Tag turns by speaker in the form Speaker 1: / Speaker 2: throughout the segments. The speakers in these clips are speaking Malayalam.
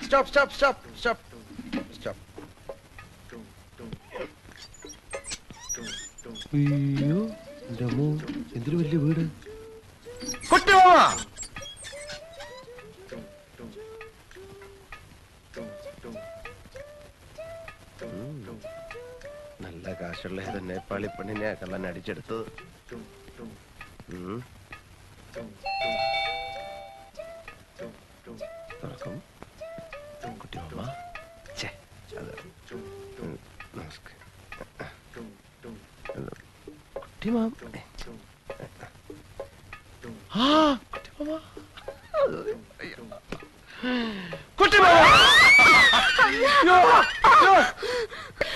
Speaker 1: Stop stop stop stop stop. അയ്യോ എന്തൊരു വലിയ വീട്. കുട്ടിമാമ നല്ല കാശുള്ള ഏത് നേപ്പാളി പെണ്ണിനെ കള്ളൻ അടിച്ചെടുത്തത്. തുറക്കും കുട്ടിമാമ. കുട്ടിമാമ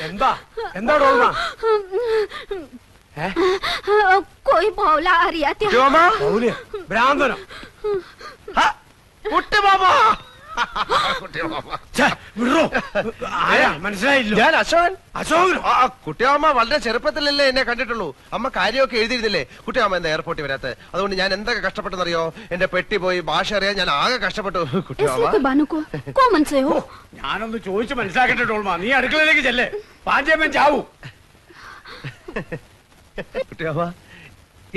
Speaker 2: എന്താ എന്താ ഡോൾമ?
Speaker 3: कोई भौला आ रही है
Speaker 2: ഭ്രാന്തനോ? മനസ്സിലായില്ല.
Speaker 1: ഞാൻ അശോകൻ.
Speaker 2: അശോകനോ?
Speaker 1: കുട്ടിയമ്മ വളരെ ചെറുപ്പത്തിലല്ലേ എന്നെ കണ്ടിട്ടുള്ളൂ. അമ്മ കാര്യമൊക്കെ എഴുതിയിരുന്നില്ലേ? കുട്ടിയമ്മ എന്താ എയർപോർട്ടിൽ വരാത്ത? അതുകൊണ്ട് ഞാൻ എന്തൊക്കെ കഷ്ടപ്പെട്ടെന്നറിയോ? എന്റെ പെട്ടി പോയി ഭാഷ അറിയാൻ ഞാൻ ആകെ കഷ്ടപ്പെട്ടു.
Speaker 2: ഞാനൊന്ന് ചോദിച്ചു മനസ്സിലാക്കട്ടെ ഡോൾമ. നീ അടുക്കളയിലേക്ക് ചെല്ലേ. പാഞ്ചേമ്മൻ ചാവൂ.
Speaker 1: കുട്ടിയമ്മ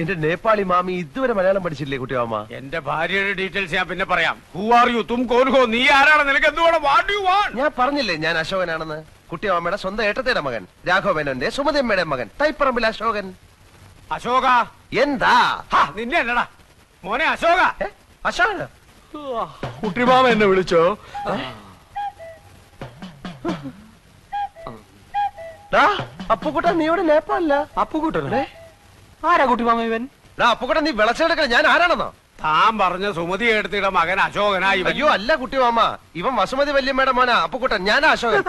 Speaker 1: എന്റെ നേപ്പാളി മാമി ഇതുവരെ മലയാളം പഠിച്ചില്ലേ കുട്ടിയമ്മ?
Speaker 2: എന്റെ ഭാര്യയുടെ ഡീറ്റെയിൽസ് ഞാൻ പിന്നെ പറയാം. Who are you? തും കോൻ ഹോ? നീ ആരാണ്? നിനക്ക് എന്തുവേണം? What you want?
Speaker 1: ഞാൻ പറഞ്ഞില്ലേ ഞാൻ അശോകനാണെന്ന്. കുട്ടിയമ്മയുടെ സ്വന്തം ഏട്ടത്തിയുടെ മകൻ, രാഘവനന്റെ സുമതിയമ്മയുടെ മകൻ, തൈപ്പറമ്പിൽ അശോകൻ.
Speaker 2: അശോക
Speaker 1: എന്താ?
Speaker 2: നിന്നെ അല്ലടാ മോനെ അശോക.
Speaker 1: അശോകന
Speaker 2: കുട്ടിമാമ എന്നെ വിളിച്ചോ?
Speaker 1: അപ്പുക്കുട്ട നീ ഇവിടെ നേപ്പാളില്ല?
Speaker 2: അപ്പുക്കുട്ടനെ ആരാ കുട്ടിമാമ ഇവൻ?
Speaker 1: അപ്പുക്കുട്ട നീ വിളച്ചെടുക്കണ ഞാൻ ആരാണെന്നോ?
Speaker 2: താൻ പറഞ്ഞ സുമതി എടുത്തിയുടെ മകൻ അശോകനായി.
Speaker 1: അയ്യോ അല്ല കുട്ടിമാമ, ഇവൻ വസുമതി വല്യമ്മയുടെ മോനാ അപ്പുക്കുട്ടൻ. ഞാനാ അശോകൻ.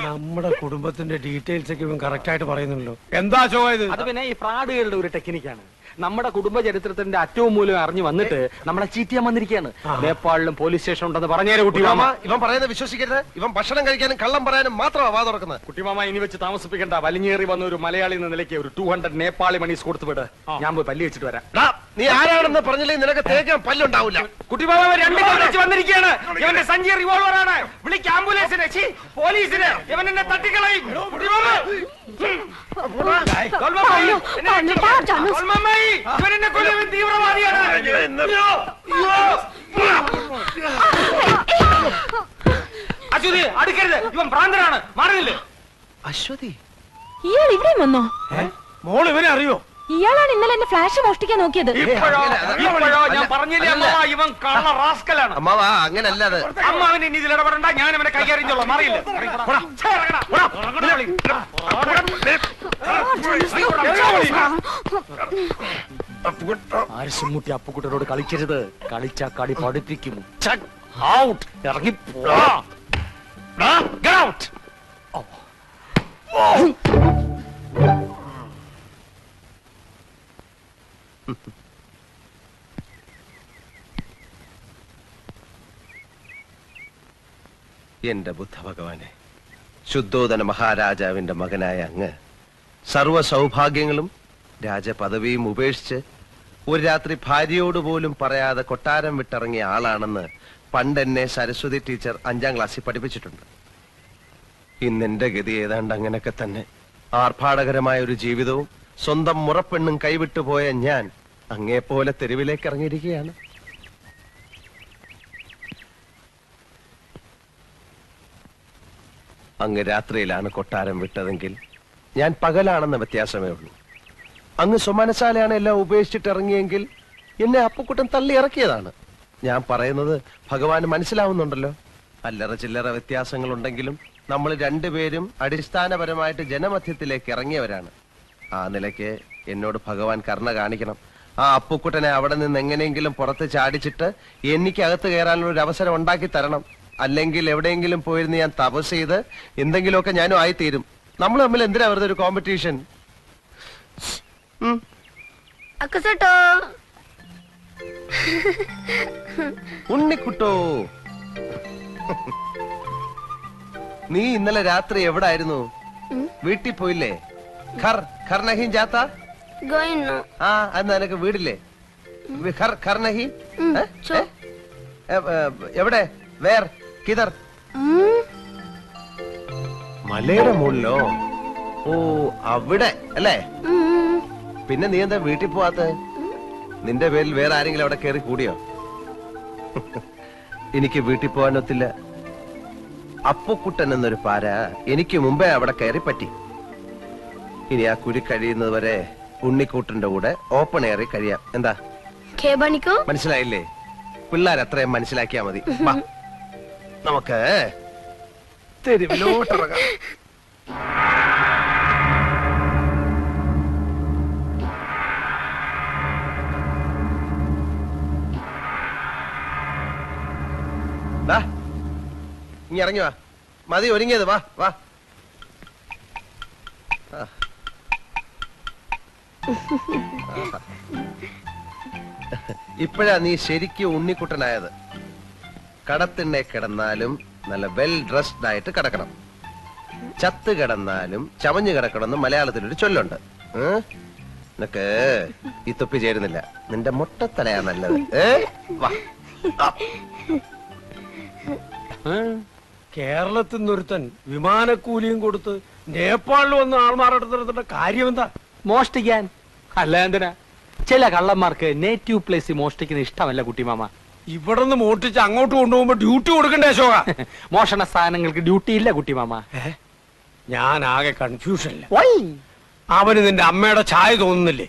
Speaker 2: നമ്മുടെ കുടുംബത്തിന്റെ ഡീറ്റെയിൽസ് ഒക്കെ ഇവൻ കറക്റ്റ് ആയിട്ട് പറയുന്നുണ്ടല്ലോ. എന്താ അശോക ഇത്?
Speaker 4: അത് പിന്നെ ഈ ഫ്രോഡുകളുടെ ഒരു ടെക്നിക്കാണ്. നമ്മുടെ കുടുംബ ചരിത്രത്തിന്റെ അറ്റവും മൂലം അറിഞ്ഞു വന്നിട്ട് നമ്മളെ ചീറ്റ് ചെയ്യാൻ വന്നിരിക്കുകയാണ്. നേപ്പാളിലും പോലീസ് സ്റ്റേഷൻ ഉണ്ടെന്ന് പറഞ്ഞേരെ കുട്ടിമാമ.
Speaker 1: ഇവൻ പറയുന്നത് വിശ്വസിക്കരുത്. ഇവൻ ഭക്ഷണം കഴിക്കാനും കള്ളം പറയാനും മാത്രമാണ് വാ തുറക്കുന്നത്.
Speaker 4: കുട്ടിമാമ ഇനി വെച്ച് താമസിപ്പിക്കണ്ട. വലിഞ്ഞേറി വന്ന ഒരു മലയാളി എന്ന നിലയ്ക്ക് ഒരു 200 നേപ്പാളി മണീസ് കൊടുത്തു വിട്. ഞാൻ പോയി പല്ലി വെച്ചിട്ട് വരാം.
Speaker 1: നീ ആരാണെന്ന് പറഞ്ഞില്ലേ നിനക്ക് തേക്കാൻ പല്ലുണ്ടാവില്ല.
Speaker 4: കുട്ടിമാമ 2 കവറേജ് വന്നിരിക്കുകയാണ്. ഇവന്റെ സഞ്ചി റിവോൾവർ ആണ്. വിളിക്ക് ആംബുലൻസിനെ, പോലീസിനെ. ഇവൻ എന്നെ തട്ടിക്കളയും. ഇവനെന്നെ കൊല്ലുവൻ തീവ്രവാദിയാണ്. അശ്വതി അടുക്കരുത്. ഇവൻ ഭ്രാന്തനാണ്. മാറുന്നില്ലേ?
Speaker 1: അശ്വതി
Speaker 3: ഇയാൾ ഇവിടെ വന്നോ?
Speaker 2: മോൾ ഇവനെ അറിയോ?
Speaker 3: ഇയാളാണ് ഇന്നലെ എന്നെ ഫ്ലാഷ് മോഷ്ടിക്കാൻ നോക്കിയത്.
Speaker 4: ഇപ്പോഴോ ഞാൻ പറഞ്ഞില്ലേ അമ്മ, ഇവൻ കള്ള റാസ്കലാണ്.
Speaker 1: അമ്മാവാ അങ്ങനല്ലാതെ.
Speaker 4: അമ്മ അവൻ ഇനി ഇതിൽ ഇടപെടണ്ട. ഞാൻ അവനെ കൈകാര്യം മാറിയില്ല. ആരിശുമുട്ടി അപ്പുക്കുട്ടനോട് കളിക്കരുത്. കളിച്ച കളി പഠിപ്പിക്കും. ഇറങ്ങി
Speaker 1: എന്റെ ബുദ്ധ ഭഗവാനെ, ശുദ്ധോദന മഹാരാജാവിന്റെ മകനായ അങ്ങ് സർവ സൗഭാഗ്യങ്ങളും രാജപദവിയും ഉപേക്ഷിച്ച് ഒരു രാത്രി ഭാര്യയോട് പോലും പറയാതെ കൊട്ടാരം വിട്ടിറങ്ങിയ ആളാണെന്ന് പണ്ടെന്നെ സരസ്വതി ടീച്ചർ 5ാം ക്ലാസ്സിൽ പഠിപ്പിച്ചിട്ടുണ്ട്. ഇന്നെന്റെ ഗതി ഏതാണ്ട് അങ്ങനെയൊക്കെ തന്നെ. ആർഭാടകരമായ ഒരു ജീവിതവും സ്വന്തം മുറപ്പെണ്ണും കൈവിട്ടുപോയ ഞാൻ അങ്ങേപ്പോലെ തെരുവിലേക്ക് ഇറങ്ങിയിരിക്കുകയാണ്. അങ്ങ് രാത്രിയിലാണ് കൊട്ടാരം വിട്ടതെങ്കിൽ ഞാൻ പകലാണെന്ന വ്യത്യാസമേ ഉള്ളൂ. അങ്ങ് സ്വമനസാലയാണ് എല്ലാം ഉപേക്ഷിച്ചിട്ട് ഇറങ്ങിയെങ്കിൽ എന്നെ അപ്പുക്കുട്ടൻ തള്ളി ഇറക്കിയതാണ്. ഞാൻ പറയുന്നത് ഭഗവാന് മനസ്സിലാവുന്നുണ്ടല്ലോ. അല്ലറ ചില്ലറ വ്യത്യാസങ്ങളുണ്ടെങ്കിലും നമ്മൾ രണ്ടുപേരും അടിസ്ഥാനപരമായിട്ട് ജനമധ്യത്തിലേക്ക് ഇറങ്ങിയവരാണ്. ആ നിലയ്ക്ക് എന്നോട് ഭഗവാൻ കരുണ കാണിക്കണം. ആ അപ്പുക്കുട്ടനെ അവിടെ നിന്ന് എങ്ങനെയെങ്കിലും പുറത്ത് ചാടിച്ചിട്ട് എനിക്ക് അകത്ത് കയറാനുള്ള ഒരു അവസരം ഉണ്ടാക്കി തരണം. അല്ലെങ്കിൽ എവിടെയെങ്കിലും പോയിരുന്ന് ഞാൻ തപസ് ചെയ്ത് എന്തെങ്കിലുമൊക്കെ ഞാനും ആയിത്തീരും. നമ്മൾ തമ്മിൽ എന്തിനാ വെറുതെ ഒരു കോമ്പറ്റീഷൻ? ഉണ്ണിക്കുട്ടോ, നീ ഇന്നലെ രാത്രി എവിടായിരുന്നു? വീട്ടിൽ പോയില്ലേ? ആ എന്നാ നിനക്ക് വീടില്ലേ? എവിടെ വേർ കിതർ മലയുടെ മുകളിലോ? ഓ അവിടെ അല്ലേ? പിന്നെ നീ എന്താ വീട്ടിൽ പോവാത്ത? നിന്റെ പേരിൽ വേറെ ആരെങ്കിലും അവിടെ കയറി കൂടിയോ? എനിക്ക് വീട്ടിൽ പോകാനൊത്തില്ല. അപ്പുക്കുട്ടൻ എന്നൊരു പാര എനിക്ക് മുമ്പേ അവിടെ കയറി പറ്റി. ഇനി ആ കുരി കഴിയുന്നത് വരെ ഉണ്ണിക്കൂട്ടന്റെ കൂടെ ഓപ്പൺ എയറിൽ കഴിയാം. എന്താ മനസ്സിലായില്ലേ? പിള്ളേർ അത്രയും മനസ്സിലാക്കിയാ മതി. വാ, നമുക്ക് തെരുവിലോട്ടിറങ്ങാം. ഇനി ഇറങ്ങി വാ. മതി ഒരുങ്ങിയത്. വാ വാ. ഇപ്പോഴാ നീ ശരിക്കും ഉണ്ണിക്കുട്ടനായത്. കടത്തിണ്ണെ കിടന്നാലും നല്ല വെൽ ഡ്രസ്ഡ് ആയിട്ട് കിടക്കണം. ചത്ത് കിടന്നാലും ചമഞ്ഞു കിടക്കണമെന്ന് മലയാളത്തിലൊരു ചൊല്ലുണ്ട്. നിനക്ക് ഈ തൊപ്പി ചേരുന്നില്ല. നിന്റെ മുട്ടത്തലയാ നല്ലത്. വാ.
Speaker 2: കേരളത്തിൽ നിന്നൊരുത്തൻ വിമാനക്കൂലിയും കൊടുത്ത് നേപ്പാളിൽ വന്ന് ആൾമാരെടുത്തിടത്തിന്റെ കാര്യം എന്താ?
Speaker 4: മോഷ്ടിക്കാൻ. അല്ല എന്തിനാ? ചില കള്ളന്മാർക്ക് നേറ്റീവ് പ്ലേസ് മോഷ്ടിക്കുന്ന ഇഷ്ടമല്ല കുട്ടിമാമ.
Speaker 2: ഇവിടെ നിന്ന് മോഷ്ടിച്ച് അങ്ങോട്ട് കൊണ്ടുപോകുമ്പോ ഡ്യൂട്ടി കൊടുക്കണ്ടേ അശോക?
Speaker 4: മോഷണ സ്ഥാനങ്ങൾക്ക് ഡ്യൂട്ടി ഇല്ല കുട്ടിമാമ.
Speaker 2: ഞാൻ ആകെ കൺഫ്യൂഷനില്ല. അവന് നിന്റെ അമ്മയുടെ ചായ തോന്നുന്നില്ലേ?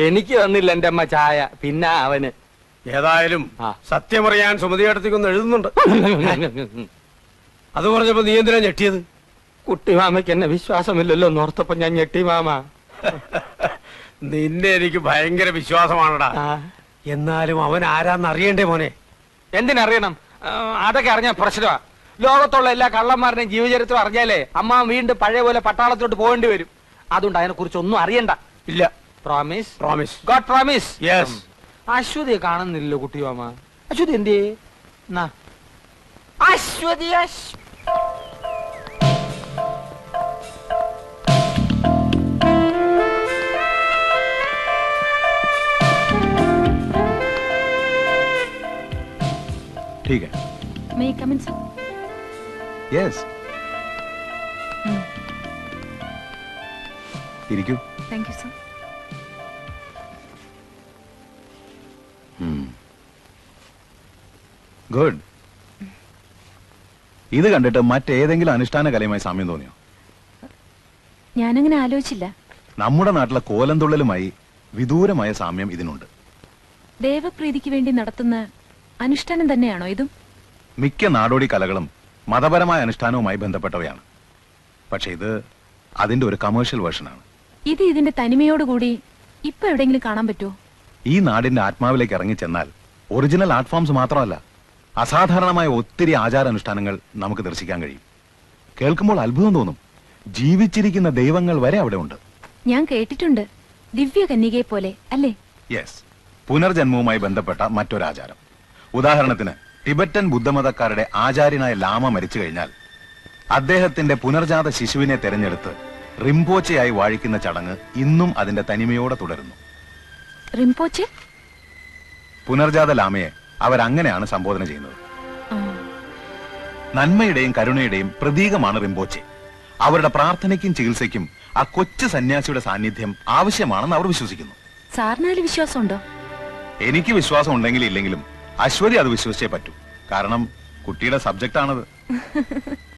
Speaker 4: എനിക്ക് തന്നില്ല എന്റെ അമ്മ ചായ. പിന്നെ അവന്
Speaker 2: ഏതായാലും സത്യമറിയാൻ സുമതിയടത്തേക്കൊന്ന് എഴുതുന്നുണ്ട്. അത് പറഞ്ഞപ്പോ നീ എന്തിനാ ഞെട്ടിയത്?
Speaker 4: കുട്ടിമാമയ്ക്ക് എന്നെ വിശ്വാസമില്ലല്ലോ എന്നോർത്തപ്പോ ഞാൻ ഞെട്ടി മാമ.
Speaker 2: നിന്നെ എനിക്ക് ഭയങ്കര വിശ്വാസമാണടാ. എന്നാലും അവൻ ആരാന്ന് അറിയണ്ടേ മോനെ?
Speaker 4: എന്തിനറിയണം? അതൊക്കെ അറിഞ്ഞാൽ പ്രശ്നമാ. ലോകത്തുള്ള എല്ലാ കള്ളന്മാരുടെയും ജീവചരിത്രം അറിഞ്ഞാലേ അമ്മ വീണ്ടും പഴയ പോലെ പട്ടാളത്തോട്ട് പോകേണ്ടി വരും. അതുകൊണ്ട് അതിനെ കുറിച്ച് ഒന്നും അറിയണ്ട.
Speaker 2: ഇല്ല.
Speaker 4: Promise?
Speaker 2: Promise.
Speaker 4: God promise.
Speaker 2: Yes.
Speaker 4: അശ്വതിയെ കാണുന്നില്ലല്ലോ കുട്ടിമാമ. അശ്വതി എന്തേ? അശ്വതി
Speaker 5: ठीक है.
Speaker 3: May I come in, sir?
Speaker 5: Yes. ഇരിക്കൂ.
Speaker 3: Thank you, sir.
Speaker 5: ഗുഡ്. ഇത് കണ്ടിട്ട് മറ്റേതെങ്കിലും അനുഷ്ഠാന കലയുമായി സാമ്യം തോന്നിയോ?
Speaker 3: ഞാനങ്ങനെ ആലോചിച്ചില്ല.
Speaker 5: നമ്മുടെ നാട്ടിലെ കോലംതുള്ളലുമായി വിദൂരമായ സാമ്യം ഇതിനുണ്ട്.
Speaker 3: ദേവപ്രീതിക്ക് വേണ്ടി നടത്തുന്ന അനുഷ്ഠാനം തന്നെയാണോ ഇതും?
Speaker 5: മിക്ക നാടോടി കലകളും മതപരമായ അനുഷ്ഠാനവുമായി ബന്ധപ്പെട്ടവയാണ്. പക്ഷെ ഇത് അതിന്റെ ഒരു കമേഴ്ഷ്യൽ വേർഷനാണ്.
Speaker 3: ഇത് ഇതിന്റെ തനിമയോടുകൂടി ഇപ്പൊ എവിടെയെങ്കിലും കാണാൻ പറ്റുമോ?
Speaker 5: ഈ നാടിന്റെ ആത്മാവിലേക്ക് ഇറങ്ങിച്ചെന്നാൽ ഒറിജിനൽ ആർട്ട് ഫോംസ് മാത്രമല്ല, അസാധാരണമായ ഒത്തിരി ആചാരാനുഷ്ഠാനങ്ങൾ നമുക്ക് ദർശിക്കാൻ കഴിയും. കേൾക്കുമ്പോൾ അത്ഭുതം തോന്നും. ജീവിച്ചിരിക്കുന്ന ദൈവങ്ങൾ വരെ അവിടെ ഉണ്ട്.
Speaker 3: ഞാൻ കേട്ടിട്ടുണ്ട്, ദിവ്യ കന്യകയെ പോലെ അല്ലേ?
Speaker 5: യെസ്. പുനർജന്മവുമായി ബന്ധപ്പെട്ട മറ്റൊരാചാരം. ഉദാഹരണത്തിന് ടിബറ്റൻ ബുദ്ധമതക്കാരുടെ ആചാര്യനായ ലാമ മരിച്ചു കഴിഞ്ഞാൽ അദ്ദേഹത്തിന്റെ പുനർജാത ശിശുവിനെ തെരഞ്ഞെടുത്ത് റിംപോച്ചയായി വാഴിക്കുന്ന ചടങ്ങ് ഇന്നും അതിന്റെ തനിമയോടെ തുടരുന്നു.
Speaker 3: റിംപോച്ചെ?
Speaker 5: പുനർജാത ലാമയെ അവരങ്ങനെയാണ് സംബോധന ചെയ്യുന്നത്. നന്മയുടെയും കരുണയുടെയും പ്രതീകമാണ് റിംപോച്ചെ. അവരുടെ പ്രാർത്ഥനയ്ക്കും ചികിത്സയ്ക്കും ആ കൊച്ചു സന്യാസിയുടെ സാന്നിധ്യം ആവശ്യമാണെന്ന് അവർ വിശ്വസിക്കുന്നു.
Speaker 3: സാറിനാല് വിശ്വാസമുണ്ടോ?
Speaker 5: എനിക്ക് വിശ്വാസം ഉണ്ടെങ്കിലും ഇല്ലെങ്കിലും അശ്വതി അത് വിശ്വസിച്ചേ പറ്റൂ. കാരണം കുട്ടിയുടെ സബ്ജക്റ്റ് ആണത്.